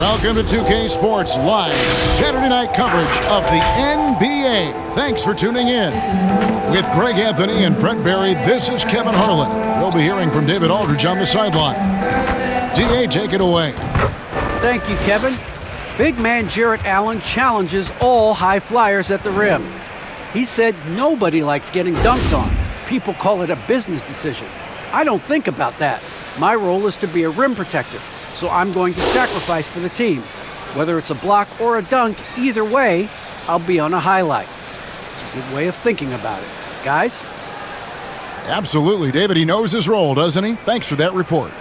Welcome to 2K Sports Live Saturday night coverage of the NBA. Thanks for tuning in. With Greg Anthony and Brent Barry, this is Kevin Harlan. We'll be hearing from David Aldridge on the sideline. DA, take it away. Thank you, Kevin. Big man Jarrett Allen challenges all high flyers at the rim. He said nobody likes getting dunked on. People call it a business decision. I don't think about that. My role is to be a rim protector, so I'm going to sacrifice for the team. Whether it's a block or a dunk, either way, I'll be on a highlight. It's a good way of thinking about it. Guys? Absolutely, David. He knows his role, doesn't he? Thanks for that report.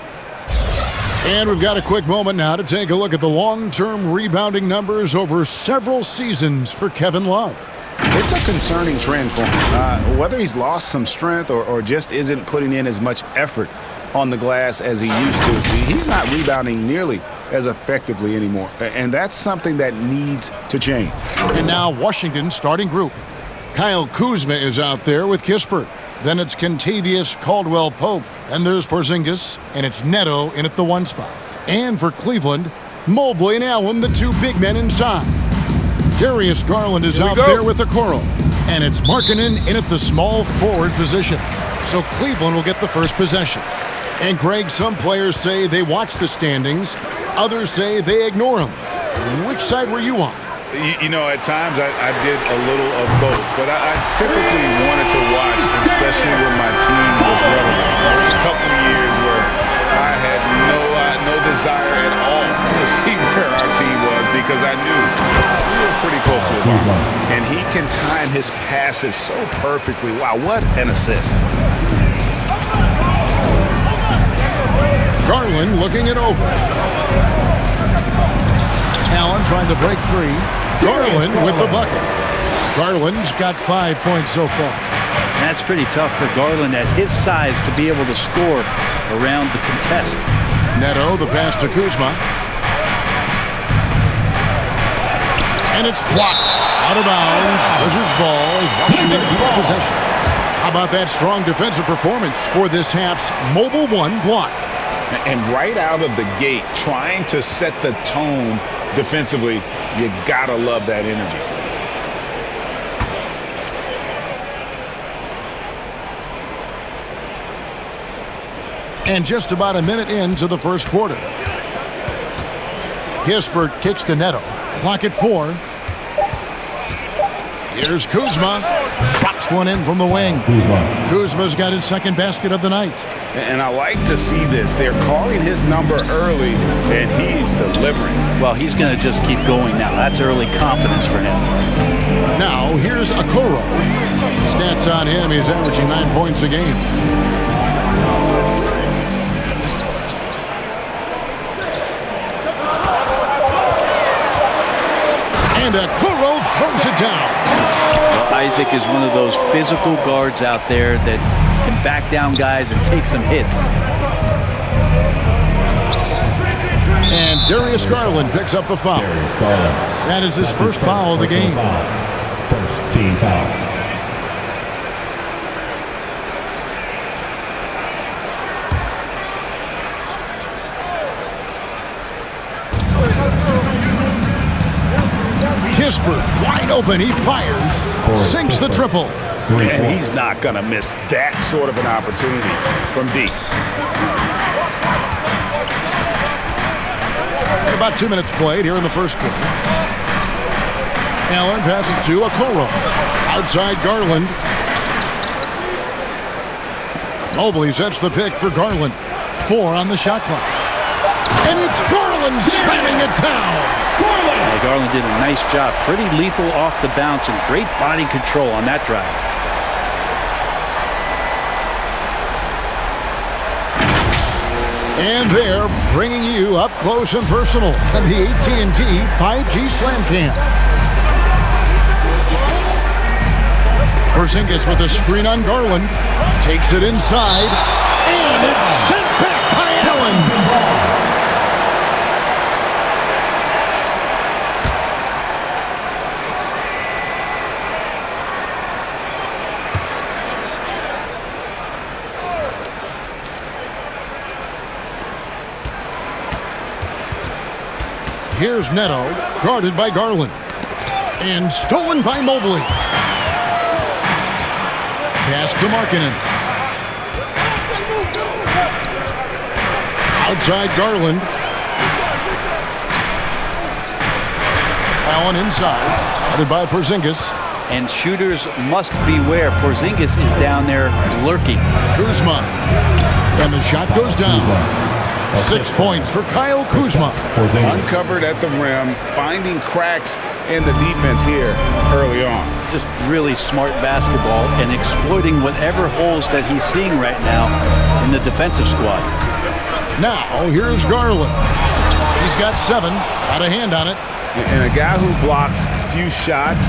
And we've got a quick moment now to take a look at the long-term rebounding numbers over several seasons for Kevin Love. It's a concerning trend for him. Whether he's lost some strength or just isn't putting in as much effort on the glass as he used to, he's not rebounding nearly as effectively anymore. And that's something that needs to change. And now Washington's starting group. Kyle Kuzma is out there with Kispert. Then it's Kentavious Caldwell-Pope. And there's Porzingis. And it's Neto in at the 1 spot. And for Cleveland, Mobley and Allen, the 2 big men inside. Darius Garland is out there with Okoro. And it's Markkanen in at the small forward position. So Cleveland will get the first possession. And Greg, some players say they watch the standings. Others say they ignore them. Which side were you on? You know, at times I did a little of both, but I typically wanted to watch, especially when my team was relevant. There was a couple of years where I had no desire at all to see where our team was because I knew we were pretty close to the ball. And he can time his passes so perfectly. Wow, what an assist. Garland looking it over. Allen trying to break free. Garland with the bucket. Garland's got 5 points so far. That's pretty tough for Garland at his size to be able to score around the contest. Neto, the pass to Kuzma. And it's blocked. Out of bounds. Wizards ball as Washington keeps possession. How about that strong defensive performance for this half's Mobile 1 block? And right out of the gate, trying to set the tone defensively, you gotta love that energy. And just about a minute into the first quarter. Kispert kicks to Neto. Clock at 4. Here's Kuzma. Drops one in from the wing. Kuzma's got his second basket of the night. And I like to see this. They're calling his number early, and he's delivering. Well, he's going to just keep going now. That's early confidence for him. Now, here's Okoro. Stats on him, he's averaging 9 points a game. And Okoro throws it down. Well, Isaac is one of those physical guards out there that can back down guys and take some hits. And Darius Garland picks up the foul. That is his first foul of the game. First team foul. Kispert wide open. He fires. Sinks the triple. And he's not going to miss that sort of an opportunity from deep. About 2 minutes played here in the first quarter. Allen passes to Okoro. Outside Garland. Mobley sets the pick for Garland. 4 on the shot clock. And it's Garland slamming it down. Garland did a nice job. Pretty lethal off the bounce and great body control on that drive. And they're bringing you up close and personal on the AT&T 5G Slam Cam. Porzingis with a screen on Garland. Takes it inside. And it's sent back by Allen. Here's Neto, guarded by Garland. And stolen by Mobley. Pass to Markkanen. Outside Garland. Allen inside, guarded by Porzingis. And shooters must beware. Porzingis is down there lurking. Kuzma. And the shot goes down. 6 points for Kyle Kuzma. Uncovered at the rim, finding cracks in the defense here early on. Just really smart basketball and exploiting whatever holes that he's seeing right now in the defensive squad. Now, here's Garland. He's got 7. Got a hand on it. And a guy who blocks few shots,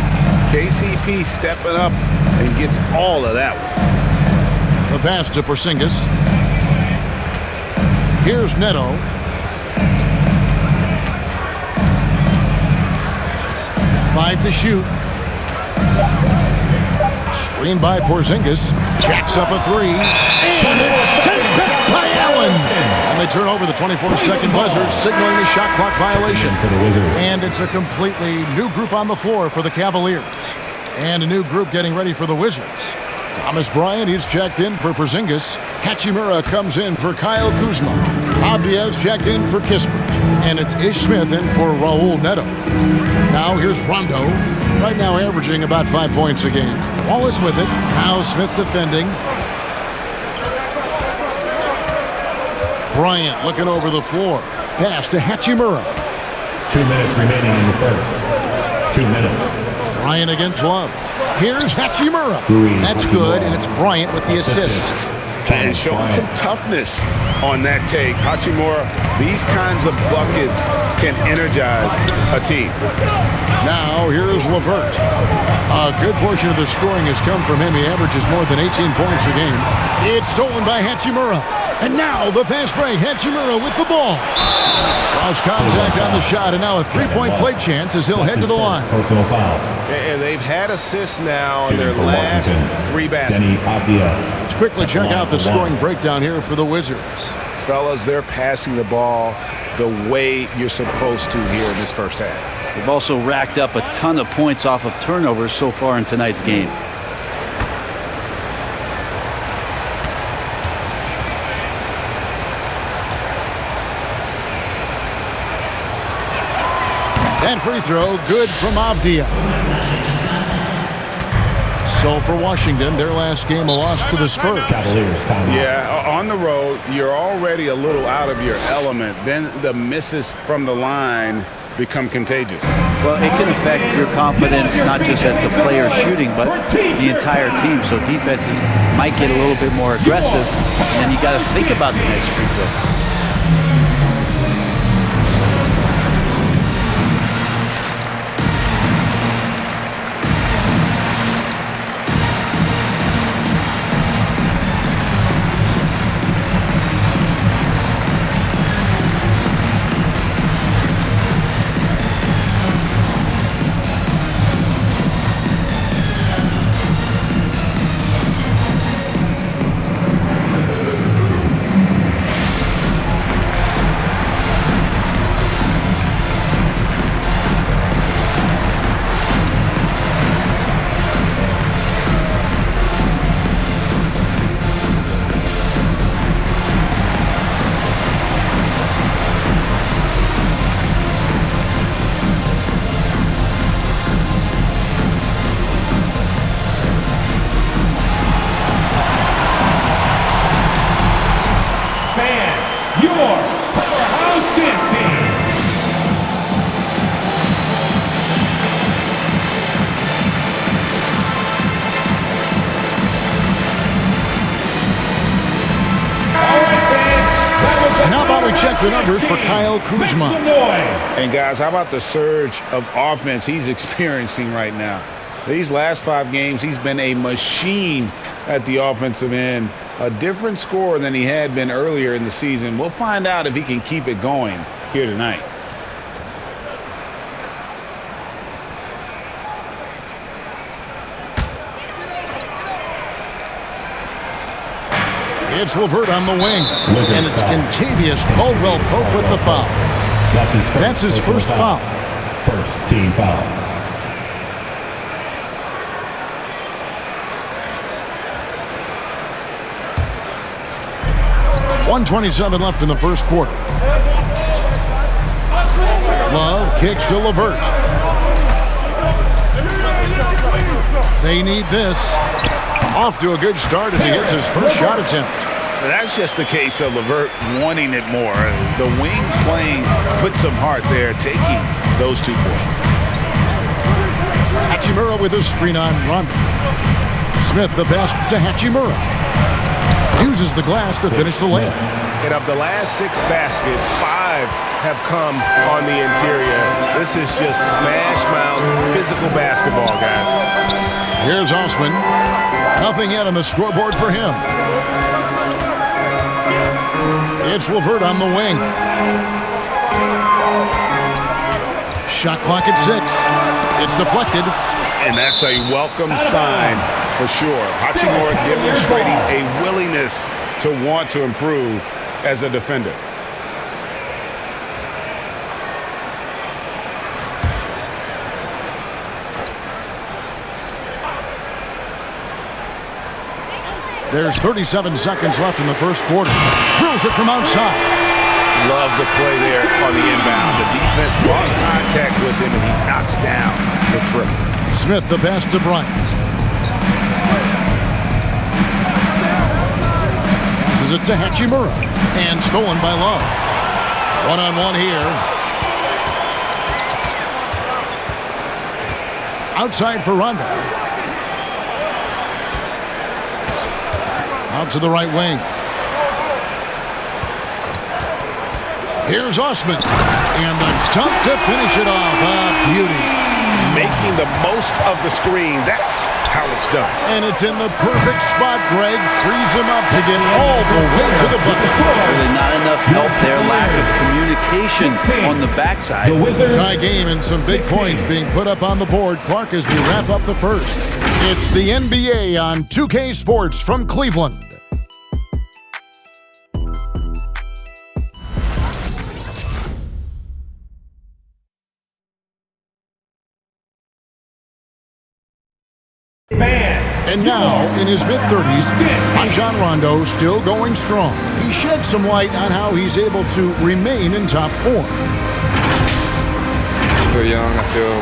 KCP stepping up and gets all of that one. The pass to Porzingis. Here's Neto. Five to shoot. Screen by Porzingis. Jacks up a 3. And it's sent back by Allen. And they turn over the 24-second buzzer, signaling the shot clock violation. And it's a completely new group on the floor for the Cavaliers. And a new group getting ready for the Wizards. Thomas Bryant, he's checked in for Porzingis. Hachimura comes in for Kyle Kuzma. Avdia's checked in for Kispert. And it's Ish Smith in for Raul Neto. Now here's Rondo. Right now averaging about 5 points a game. Wallace with it. Now Smith defending. Bryant looking over the floor. Pass to Hachimura. 2 minutes remaining in the first. 2 minutes. Bryant against Love. Here's Hachimura. That's good, and it's Bryant with the assist. And showing some toughness on that take. Hachimura, these kinds of buckets can energize a team. Now, here's LeVert. A good portion of the scoring has come from him. He averages more than 18 points a game. It's stolen by Hachimura. And now the fast break. Hachimura with the ball. Cross contact on the shot, and now a three-point play chance as he'll head to the line. Personal foul. And they've had assists now in their last 3 baskets. Let's quickly check out the scoring breakdown here for the Wizards. Fellas, they're passing the ball the way you're supposed to here in this first half. They've also racked up a ton of points off of turnovers so far in tonight's game. That free throw, good from Avdia. So for Washington, their last game a loss to the Spurs. Yeah, on the road, you're already a little out of your element. Then the misses from the line become contagious. Well, it can affect your confidence, not just as the player shooting, but the entire team. So defenses might get a little bit more aggressive, and then you got to think about the next free throw. The numbers for Kyle Kuzma. And guys, how about the surge of offense he's experiencing right now? These last 5 games, he's been a machine at the offensive end. A different scorer than he had been earlier in the season. We'll find out if he can keep it going here tonight. It's LeVert on the wing. And it's Kentavious Caldwell-Pope with the foul. That's his first foul. First team foul. 1:27 left in the first quarter. Love kicks to LeVert. They need this. Off to a good start as he gets his first shot attempt. That's just the case of LeVert wanting it more. The wing playing put some heart there, taking those 2 points. Hachimura with a screen on Rondo. Smith the pass to Hachimura. Uses the glass to finish the layup. And of the last 6 baskets, 5 have come on the interior. This is just smash mouth physical basketball, guys. Here's Osman. Nothing yet on the scoreboard for him. It's LeVert on the wing. Shot clock at 6. It's deflected. And that's a welcome sign for sure. Hachimura demonstrating a willingness to want to improve as a defender. There's 37 seconds left in the first quarter. Drills it from outside. Love the play there on the inbound. The defense lost contact with him, and he knocks down the triple. Smith the pass to Bryant. Passes it to Hachimura. And stolen by Love. One-on-one here. Outside for Rondo. Out to the right wing. Here's Osman. And the dunk to finish it off. A beauty. Making the most of the screen. That's how it's done. And it's in the perfect spot, Greg. Frees him up to get all the way to the bucket. Really not enough help there. Lack of communication on the backside. Tie game and some big points being put up on the board. Clark as we wrap up the first. It's the NBA on 2K Sports from Cleveland. And now, in his mid-30s, Rajon Rondo still going strong. He sheds some light on how he's able to remain in top form. I feel young. I feel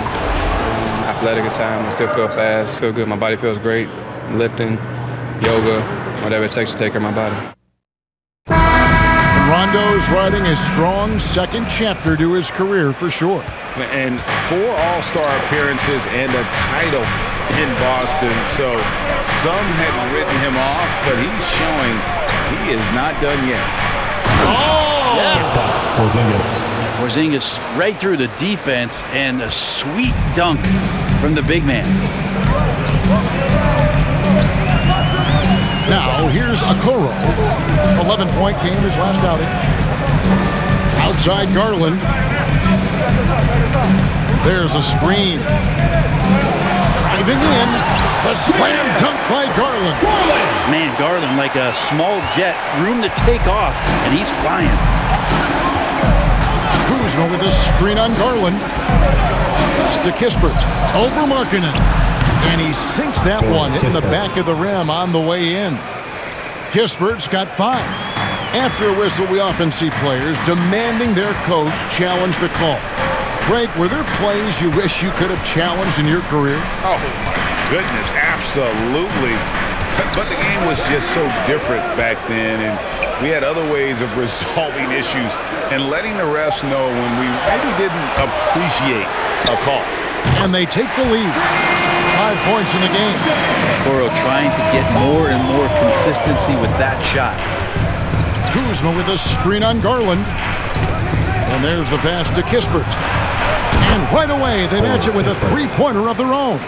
athletic at times. I still feel fast. Feel good. My body feels great. Lifting, yoga, whatever it takes to take care of my body. And Rondo's writing a strong second chapter to his career for sure. And 4 All-Star appearances and a title in Boston. So some had written him off, but he's showing he is not done yet. Oh! Yeah. Porzingis right through the defense and a sweet dunk from the big man. Now here's Okoro. 11-point game his last outing. Outside Garland. There's a screen. Driving in. The slam dunk by Garland. Man, Garland like a small jet. Room to take off, and he's flying. Kuzma with a screen on Garland. Pass to Kispert. Over Markkanen. And he sinks that one, hitting the back of the rim on the way in. Kispert's got 5. After a whistle, we often see players demanding their coach challenge the call. Greg, were there plays you wish you could have challenged in your career? Oh, my goodness, absolutely. But the game was just so different back then, and we had other ways of resolving issues and letting the refs know when we maybe didn't appreciate a call. And they take the lead. 5 points in the game. Okoro trying to get more and more consistency with that shot. Kuzma with a screen on Garland. And there's the pass to Kispert. And right away, they match it with a 3-pointer of their own.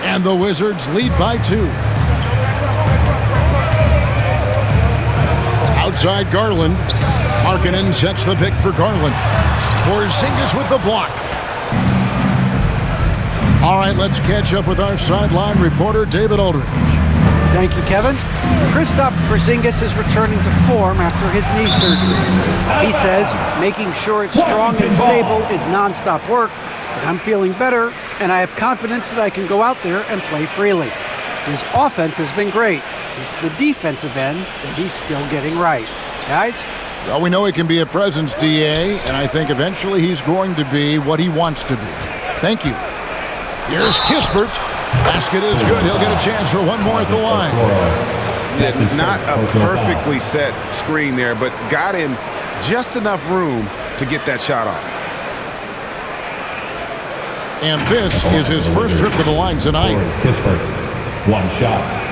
And the Wizards lead by 2. Outside Garland. Markkanen sets the pick for Garland. Porzingis with the block. All right, let's catch up with our sideline reporter, David Aldridge. Thank you, Kevin. Kristaps Porzingis is returning to form after his knee surgery. He says making sure it's strong and stable is nonstop work, but I'm feeling better, and I have confidence that I can go out there and play freely. His offense has been great. It's the defensive end that he's still getting right. Guys? Well, we know he can be a presence, DA, and I think eventually he's going to be what he wants to be. Thank you. Here's Kispert. Basket is good. He'll get a chance for one more at the line. Not a perfectly set screen there, but got him just enough room to get that shot off. And this is his first trip to the line tonight. Kispert, one shot.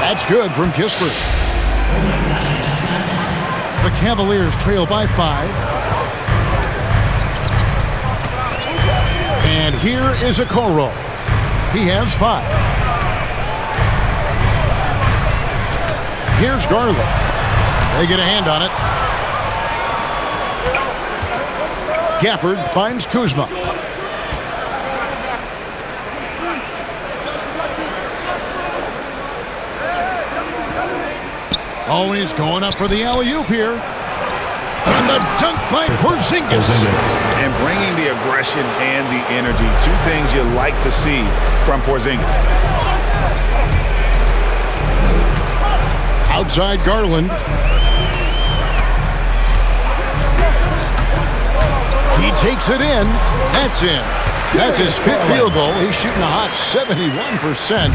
That's good from Kispert. The Cavaliers trail by 5. And here is Okoro. He has 5. Here's Garland. They get a hand on it. Gafford finds Kuzma. Always going up for the alley-oop here. And the dunk by Porzingis. And bringing the aggression and the energy. Two things you like to see from Porzingis. Outside Garland. He takes it in. That's in. That's his 5th field goal. He's shooting a hot 71%.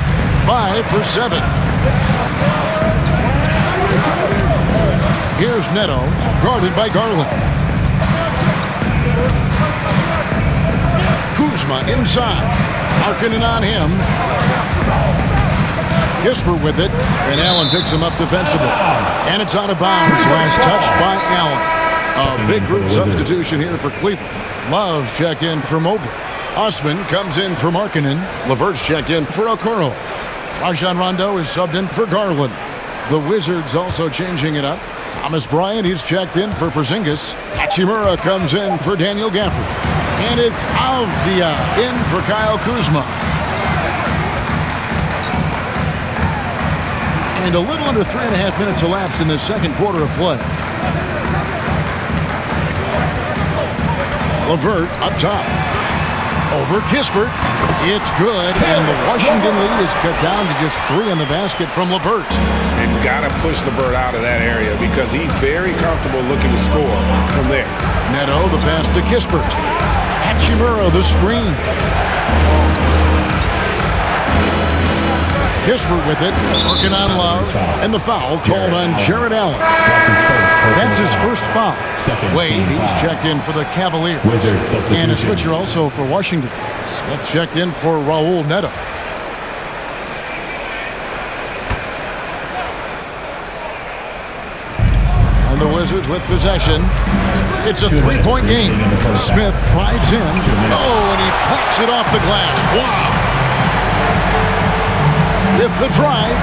5 for 7. Here's Neto, guarded by Garland. Kuzma inside. Markkanen on him. Kispert with it, and Allen picks him up defensively. And it's out of bounds. Last touch by Allen. A big group substitution here for Cleveland. Love's checked in for Mobley. Osman comes in for Markkanen. LeVert's checked in for Okoro. Rajon Rondo is subbed in for Garland. The Wizards also changing it up. Thomas Bryant, he's checked in for Porzingis. Hachimura comes in for Daniel Gafford. And it's Avdia in for Kyle Kuzma. And a little under 3.5 minutes elapsed in the second quarter of play. LeVert up top. Over Kispert. It's good, and the Washington lead is cut down to just 3 in the basket from LeVert. And got to push LeVert out of that area because he's very comfortable looking to score from there. Neto, the pass to Kispert. Hachimura, the screen. Kispert with it, working on Love, and the foul called on Jarrett Allen. That's his first foul. Wade, he's checked in for the Cavaliers. And a switcher also for Washington. Smith checked in for Raul Neto. And the Wizards with possession. It's a 3-point game. Smith drives in. Oh, and he plucks it off the glass. Wow. With the drive,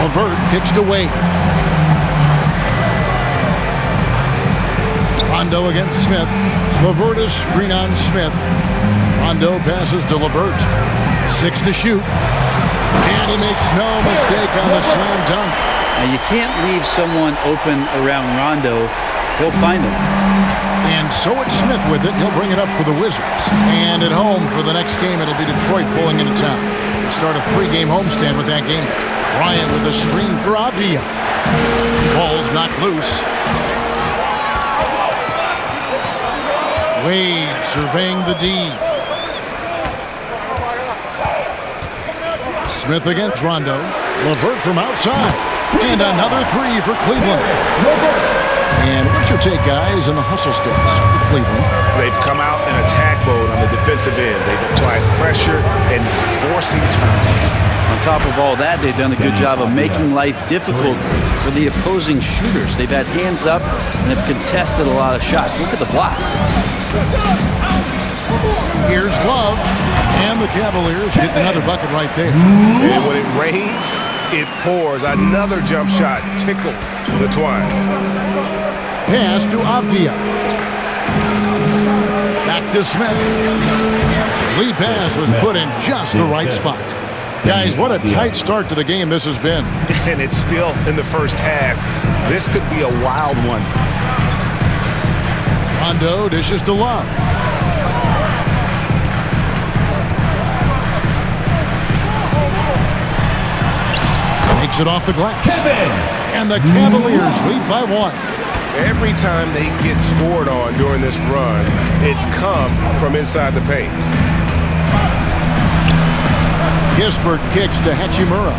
LeVert kicks to Wade. Rondo against Smith. LeVert is screen on Smith. Rondo passes to LeVert. 6 to shoot. And he makes no mistake on the slam dunk. Now you can't leave someone open around Rondo. He'll find him. And so it's Smith with it. He'll bring it up for the Wizards. And at home for the next game, it'll be Detroit pulling into town. They start a 3-game homestand with that game. Bryant with a screen for Avdia. Ball's knocked loose. Wade surveying the D. Smith against Rondo. LeVert from outside. And another 3 for Cleveland. And what's your take, guys, on the hustle sticks for Cleveland? They've come out in attack mode on the defensive end. They've applied pressure and forcing turnovers. On top of all that, they've done a good job of making life difficult for the opposing shooters. They've had hands up and have contested a lot of shots. Look at the blocks. Here's Love, and the Cavaliers get another bucket right there. And when it rains, it pours. Another jump shot tickles the twine. Pass to Avdia. Back to Smith. The lead pass was put in just the right spot. Guys, what a tight start to the game this has been. And it's still in the first half. This could be a wild one. Rondo dishes to Love. Makes it off the glass. And the Cavaliers lead by 1. Every time they get scored on during this run, it's come from inside the paint. Kispert kicks to Hachimura.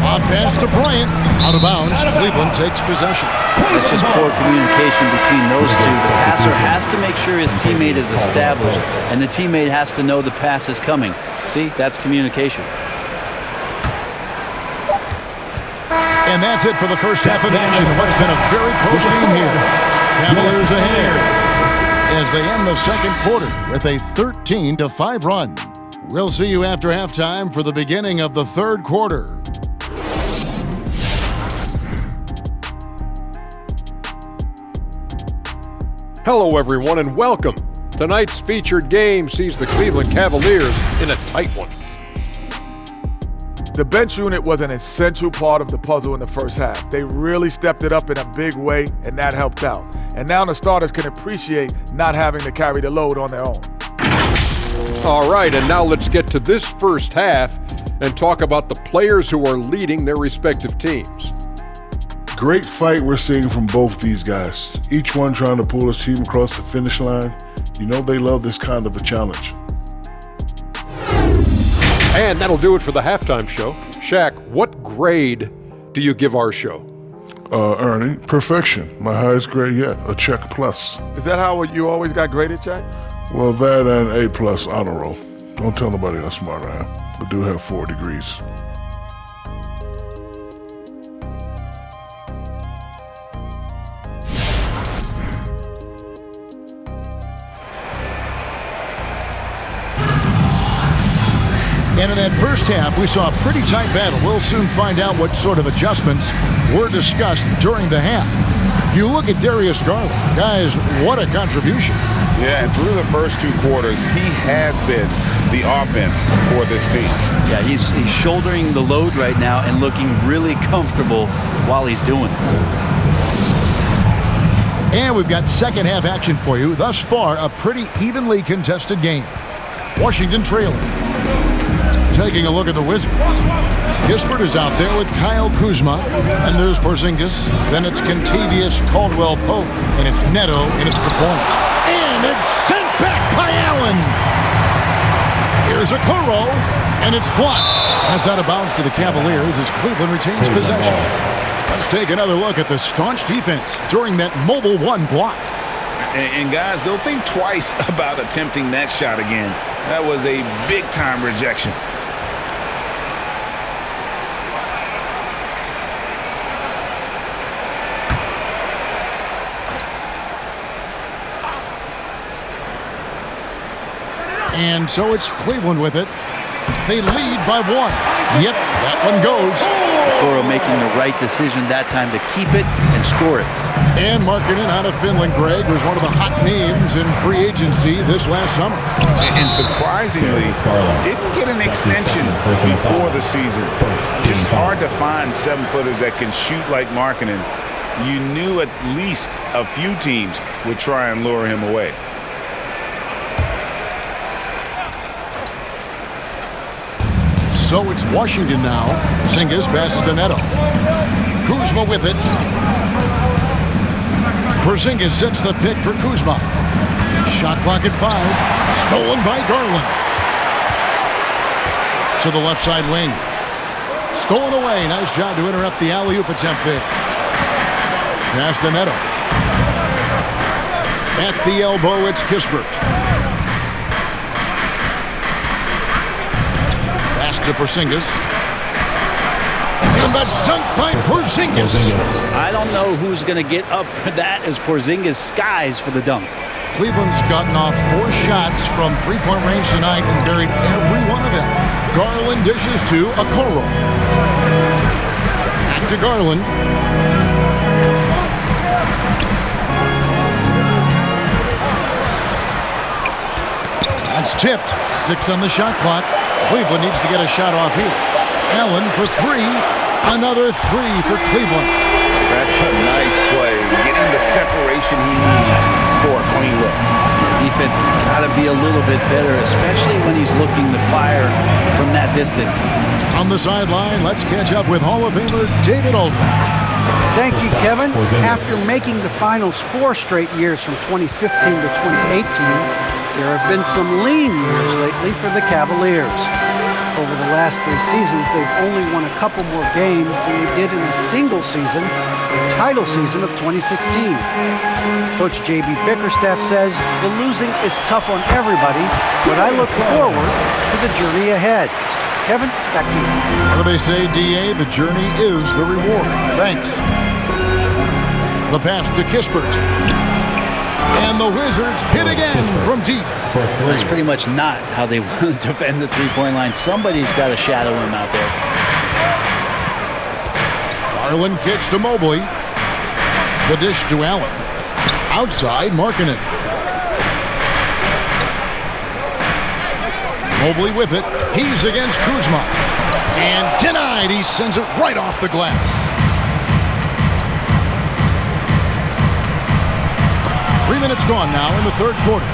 Off pass to Bryant. Out of bounds. Cleveland takes possession. It's just poor communication between those two. The passer has to make sure his teammate is established, and the teammate has to know the pass is coming. See, that's communication. And that's it for the first half of action. What's been a very close game here. Cavaliers ahead as they end the second quarter with a 13-5 run. We'll see you after halftime for the beginning of the third quarter. Hello, everyone, and welcome. Tonight's featured game sees the Cleveland Cavaliers in a tight one. The bench unit was an essential part of the puzzle in the first half. They really stepped it up in a big way, and that helped out. And now the starters can appreciate not having to carry the load on their own. All right, and now let's get to this first half and talk about the players who are leading their respective teams. Great fight we're seeing from both these guys. Each one trying to pull his team across the finish line. You know they love this kind of a challenge. And that'll do it for the halftime show. Shaq, what grade do you give our show? Ernie, perfection. My highest grade yet, a check plus. Is that how you always got graded, Jack? Well, that and A+ honor roll. Don't tell nobody how smart I am. I do have 4 degrees. And in that first half, we saw a pretty tight battle. We'll soon find out what sort of adjustments were discussed during the half. You look at Darius Garland. Guys, what a contribution. Yeah, and through the first 2 quarters, he has been the offense for this team. Yeah, he's shouldering the load right now and looking really comfortable while he's doing it. And we've got second half action for you. Thus far, a pretty evenly contested game. Washington trailing. Taking a look at the Wizards. Kispert is out there with Kyle Kuzma. And there's Porzingis. Then it's Kentavious Caldwell-Pope. And it's Neto in at the point. And it's sent back by Allen. Here's a Okoro. And it's blocked. That's out of bounds to the Cavaliers as Cleveland retains possession. Let's take another look at the staunch defense during that mobile 1 block. And guys, they'll think twice about attempting that shot again. That was a big-time rejection. And so it's Cleveland with it. They lead by 1. Yep, that one goes. Okoro making the right decision that time to keep it and score it. And marking it out of Finland, Greg, was one of the hot names in free agency this last summer. And surprisingly, didn't get an extension before the season. Just hard to find 7-footers that can shoot like Markkanen. You knew at least a few teams would try and lure him away. So it's Washington now. Porzingis passes to Neto. Kuzma with it. Porzingis sets the pick for Kuzma. Shot clock at 5. Stolen by Garland. To the left side wing. Stolen away. Nice job to interrupt the alley-oop attempt there. Pass to Neto. At the elbow, it's Kispert. Pass to Porzingis. And the dunk by Porzingis. I don't know who's going to get up for that as Porzingis skies for the dunk. Cleveland's gotten off 4 shots from three-point range tonight and buried every one of them. Garland dishes to Okoro. Back to Garland. That's tipped. 6 on the shot clock. Cleveland needs to get a shot off here. Allen for 3. Another 3 for Cleveland. That's a nice play. Getting the separation he needs for a clean look. The defense has got to be a little bit better, especially when he's looking to fire from that distance. On the sideline, let's catch up with Hall of Famer David Aldridge. Thank you, Kevin. After making the finals 4 straight years from 2015 to 2018, there have been some lean years lately for the Cavaliers. Over the last 3 seasons, they've only won a couple more games than they did in a single season, the title season of 2016. Coach J.B. Bickerstaff says the losing is tough on everybody, but I look forward to the journey ahead. Kevin, back to you. What do they say, D.A.? The journey is the reward. Thanks. The pass to Kispert. And the Wizards hit again from deep. That's pretty much not how they want to defend the three-point line. Somebody's got to shadow him out there. Garland kicks to Mobley. The dish to Allen. Outside, Markkanen. Mobley with it. He's against Kuzma. And denied. He sends it right off the glass. 3 minutes gone now in the third quarter.